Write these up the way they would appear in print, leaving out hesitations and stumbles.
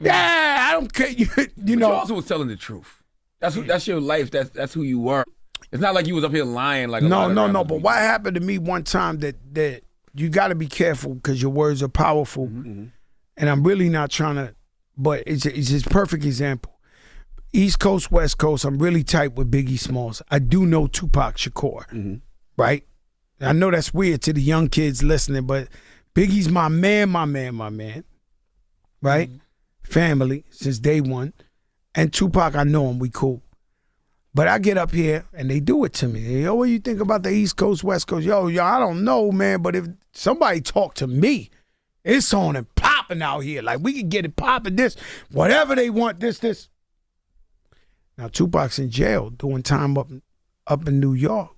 Yeah, I don't care. You You know. also was telling the truth. That's your life. That's who you were. It's not like you was up here lying like No. But what happened to me one time that you got to be careful because your words are powerful, and I'm really not trying to. But it's a perfect example. East Coast, West Coast. I'm really tight with Biggie Smalls. I do know Tupac Shakur, right? I know that's weird to the young kids listening, but Biggie's my man, right? Family since day one, and Tupac, I know him. We cool. But I get up here and they do it to me. Yo, what do you think about the East Coast, West Coast? Yo, I don't know, man. But if somebody talk to me, it's on and popping out here. Like we can get it popping. This, whatever they want. This. Now Tupac's in jail doing time up in New York.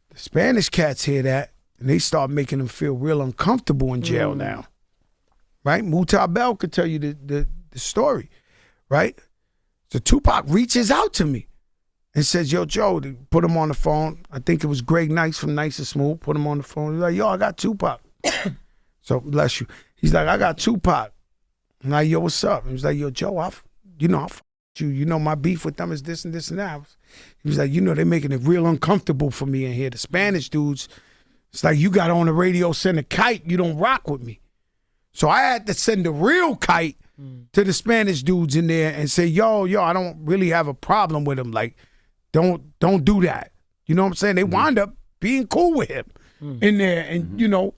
The Spanish cats hear that and they start making them feel real uncomfortable in jail now. Right? Muta Bell could tell you the story. Right? So Tupac reaches out to me and says, yo, Joe, put him on the phone. I think it was Greg Nice from Nice and Smooth. Put him on the phone. He's like, yo, I got Tupac. So, bless you. He's like, I got Tupac. I'm like, yo, what's up? And he's like, yo, Joe, I f you. You know, my beef with them is this and this and that. He was like, you know, they're making it real uncomfortable for me in here. The Spanish dudes, it's like, you got on the radio, send a kite. You don't rock with me. So I had to send a real kite to the Spanish dudes in there and say, yo, I don't really have a problem with him. Like, don't do that. You know what I'm saying? They wind up being cool with him in there. And, you know,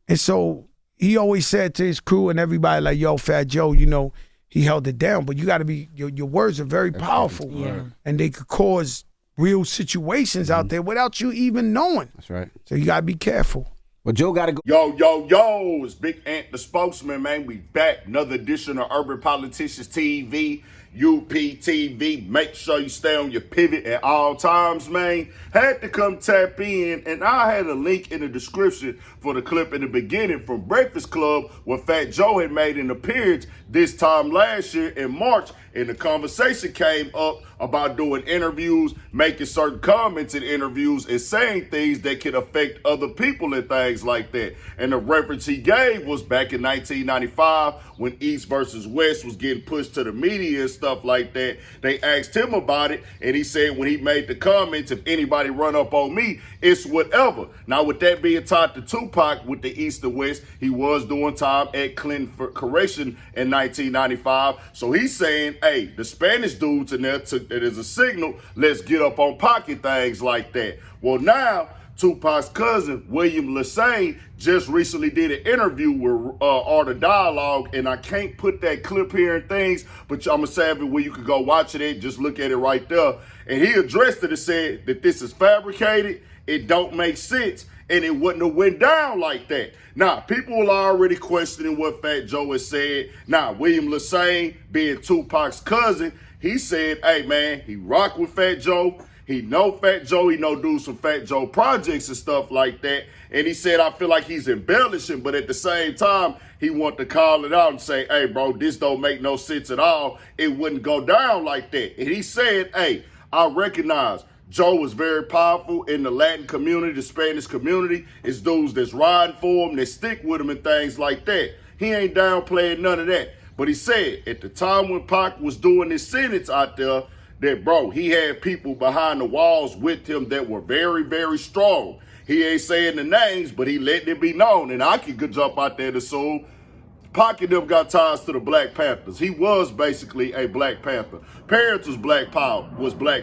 and so he always said to his crew and everybody like, yo, Fat Joe, you know, he held it down. But you got to be, your words are very powerful. Yeah. And they could cause real situations out there without you even knowing. That's right. So you got to be careful. But Joe got to go. Yo, it's Big Ant the spokesman, man. We back. Another edition of Urban Politicians TV, UPTV. Make sure you stay on your pivot at all times, man. Had to come tap in, and I had a link in the description for the clip in the beginning from Breakfast Club where Fat Joe had made an appearance this time last year in March, and the conversation came up about doing interviews, making certain comments in interviews, and saying things that can affect other people and things like that. And the reference he gave was back in 1995 when East versus West was getting pushed to the media and stuff like that. They asked him about it, and he said when he made the comments, if anybody run up on me, it's whatever. Now, with that being tied to Tupac with the East and West, he was doing time at Clinton for correction in 1995. So he's saying, hey, the Spanish dudes in there took that as a signal, let's get up on pocket things like that. Well, now, Tupac's cousin, William Lassane, just recently did an interview with Art of Dialogue, and I can't put that clip here and things, but I'm going to save it where you can go watch it and just look at it right there. And he addressed it and said that this is fabricated, it don't make sense, and it wouldn't have went down like that. Now, people are already questioning what Fat Joe has said. Now, William Lassane, being Tupac's cousin, he said, hey, man, he rock with Fat Joe. He know Fat Joe. He know dudes from Fat Joe projects and stuff like that. And he said, I feel like he's embellishing, but at the same time, he want to call it out and say, hey, bro, this don't make no sense at all. It wouldn't go down like that. And he said, hey, I recognize Joe was very powerful in the Latin community, the Spanish community. It's dudes that's riding for him, that stick with him and things like that. He ain't downplaying none of that. But he said at the time when Pac was doing his sentence out there, that, bro, he had people behind the walls with him that were very, very strong. He ain't saying the names, but he letting it be known. And I could jump out there and assume Pac and them got ties to the Black Panthers. He was basically a Black Panther. Parents was Black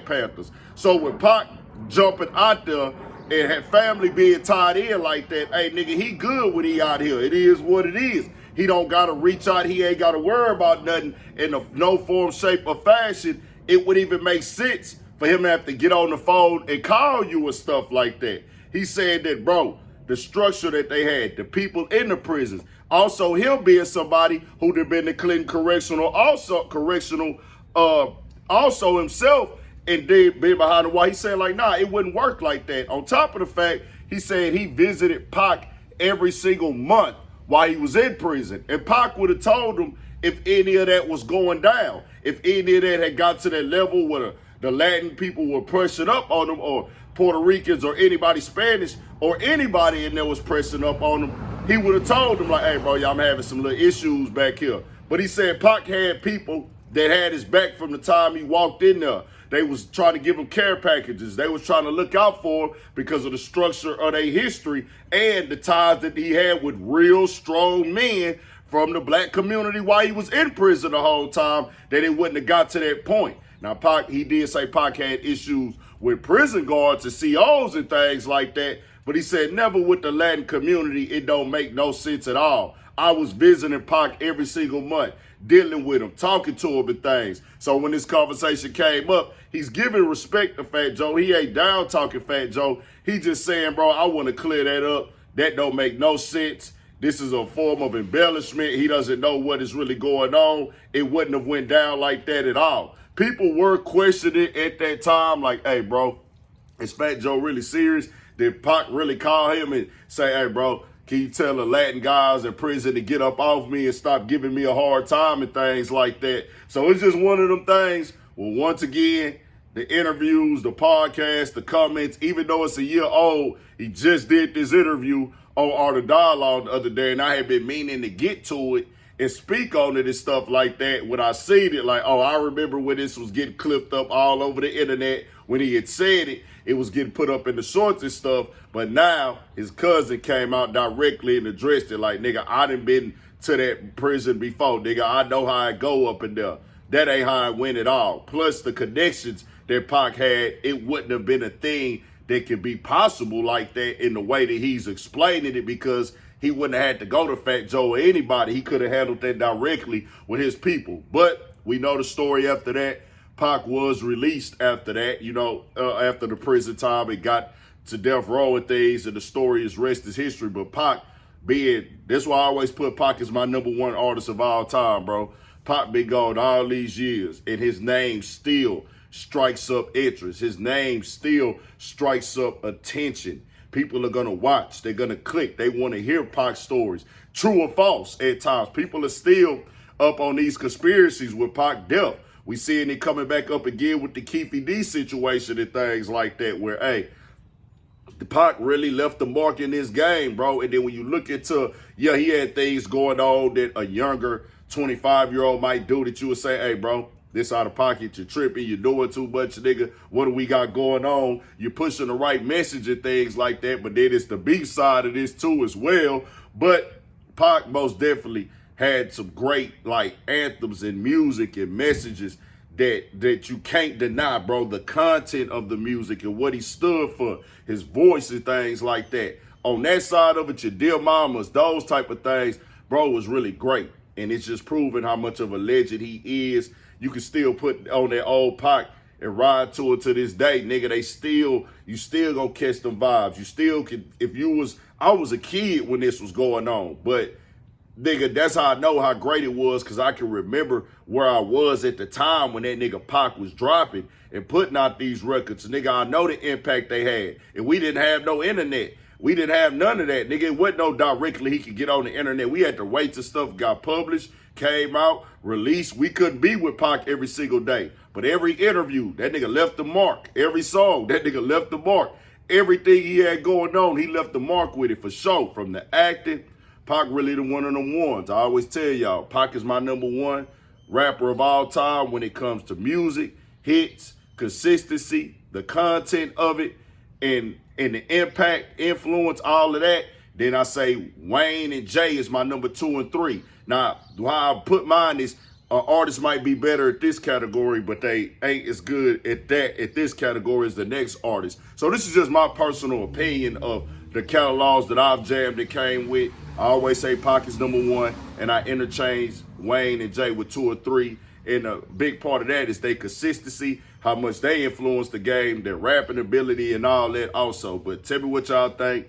Panthers. So with Pac jumping out there and had family being tied in like that, hey, nigga, he good when he out here. It is what it is. He don't got to reach out. He ain't got to worry about nothing in no form, shape, or fashion. It would even make sense for him to have to get on the phone and call you and stuff like that. He said that, bro, the structure that they had, the people in the prisons, also him being somebody who had been to Clinton Correctional, also himself, and then being behind the wall. He said, like, nah, it wouldn't work like that. On top of the fact, he said he visited Pac every single month while he was in prison. And Pac would have told him if any of that was going down, if any of that had got to that level where the Latin people were pressing up on him, or Puerto Ricans or anybody Spanish or anybody in there was pressing up on him, he would have told him like, hey, bro, y'all, I'm having some little issues back here. But he said Pac had people that had his back from the time he walked in there. They was trying to give him care packages. They was trying to look out for him because of the structure of their history and the ties that he had with real strong men from the black community while he was in prison the whole time, that it wouldn't have got to that point. Now, Pac, he did say Pac had issues with prison guards and COs and things like that, but he said never with the Latin community. It don't make no sense at all. I was visiting Pac every single month, dealing with him, talking to him and things. So when this conversation came up, he's giving respect to Fat Joe. He ain't down talking Fat Joe. He just saying, bro, I want to clear that up. That don't make no sense. This is a form of embellishment. He doesn't know what is really going on. It wouldn't have went down like that at all. People were questioning at that time, like, hey, bro, is Fat Joe really serious? Did Pac really call him and say, hey, bro, can you tell the Latin guys in prison to get up off me and stop giving me a hard time and things like that? So it's just one of them things. Well, once again, the interviews, the podcast, the comments, even though it's a year old, he just did this interview on Art of Dialogue the other day, and I had been meaning to get to it and speak on it and stuff like that. When I seen it, like, oh, I remember when this was getting clipped up all over the internet. When he had said it, it was getting put up in the shorts and stuff. But now his cousin came out directly and addressed it like, nigga, I done been to that prison before. Nigga, I know how it go up in there. That ain't how it went at all. Plus the connections that Pac had, it wouldn't have been a thing that could be possible like that in the way that he's explaining it, because he wouldn't have had to go to Fat Joe or anybody. He could have handled that directly with his people. But we know the story after that. Pac was released after that, after the prison time. It got to death row and things, and the story is rest is history. But Pac that's why I always put Pac as my #1 artist of all time, bro. Pac been gone all these years, and his name still strikes up interest. His name still strikes up attention. People are going to watch. They're going to click. They want to hear Pac stories, true or false at times. People are still up on these conspiracies with Pac death. We seeing it coming back up again with the Keefe D situation and things like that, where, hey, the Pac really left the mark in this game, bro. And then when you look into, he had things going on that a younger 25-year-old might do that you would say, hey, bro, this out of pocket, you're tripping, you're doing too much, nigga. What do we got going on? You're pushing the right message and things like that. But then it's the beef side of this too as well. But Pac most definitely had some great anthems and music and messages that you can't deny, bro. The content of the music and what he stood for, his voice and things like that. On that side of it, your Dear Mamas, those type of things, bro, was really great. And it's just proving how much of a legend he is. You can still put on that old Pac and ride to it to this day, nigga. You still gonna catch them vibes. You still can, I was a kid when this was going on, but nigga, that's how I know how great it was, because I can remember where I was at the time when that nigga Pac was dropping and putting out these records. Nigga, I know the impact they had. And we didn't have no internet. We didn't have none of that. Nigga, it wasn't no directly he could get on the internet. We had to wait till stuff got published, came out, released. We couldn't be with Pac every single day. But every interview, that nigga left the mark. Every song, that nigga left the mark. Everything he had going on, he left the mark with it for sure. From the acting, Pac really the one of them ones. I always tell y'all, Pac is my #1 rapper of all time when it comes to music, hits, consistency, the content of it, and the impact, influence, all of that. Then I say Wayne and Jay is my #2 and 3. Now, how I put mine is artists might be better at this category, but they ain't as good at this category as the next artist. So this is just my personal opinion of the catalogs that I've jammed and came with. I always say Pac is #1, and I interchange Wayne and Jay with 2 or 3. And a big part of that is their consistency, how much they influence the game, their rapping ability and all that also. But tell me what y'all think.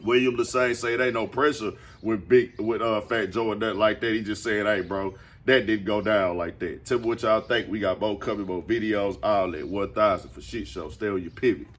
William Lassane say it ain't no pressure with Fat Joe and that like that. He just saying, hey, bro, that didn't go down like that. Tell me what y'all think. We got more coming, more videos, all that. 1,000 for shit show. Stay on your pivot.